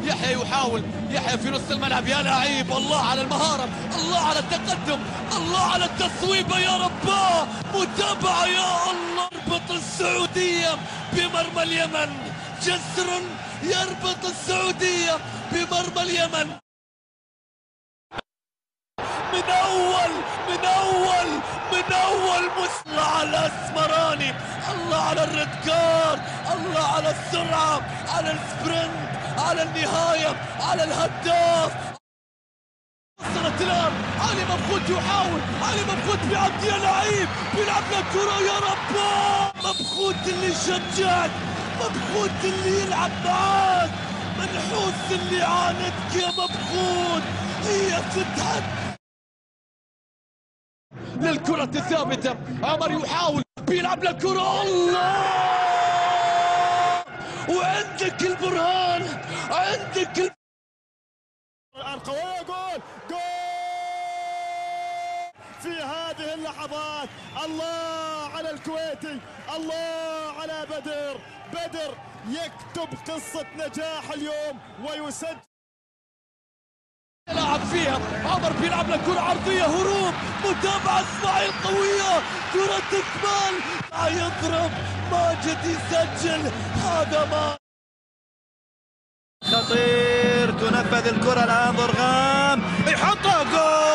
يحيى يحاول، يحيى في نص الملعب، يا لعيب، الله على المهارة، الله على التقدم، الله على التصويبة، يا رباه، متابعة يا الله. يربط السعودية بمرمى اليمن، جسر يربط السعودية بمرمى اليمن. من أول مسلة على الأسمراني، الله على الريد كارد، الله على السرعة، على السبرنت، على النهاية، على الهداف. وصلت الآن علي مبخوت يحاول، علي مبخوت بيعدي، يا لعيب، بيلعب له كرة، يا رباه، مبخوت اللي يشجعك، مبخوت اللي يلعب معاك، منحوس اللي عاندك يا مبخوت. هي فتحت للكرة الثابتة، عمر يحاول، بيلعب له كرة، الله، وعندك البرهان، عندك القوية. جول في هذه اللحظات. الله على الكويتي، الله على بدر يكتب قصة نجاح اليوم ويسجل. لعب فيها عمر، بيلعب له كرة عرضية، هروب، متابعة اسماعيل قوية، كرة إكمال، يضرب ماجد، يسجل، هذا ما خطير. تنفذ الكرة الآن، ضرغام يحطها، جول.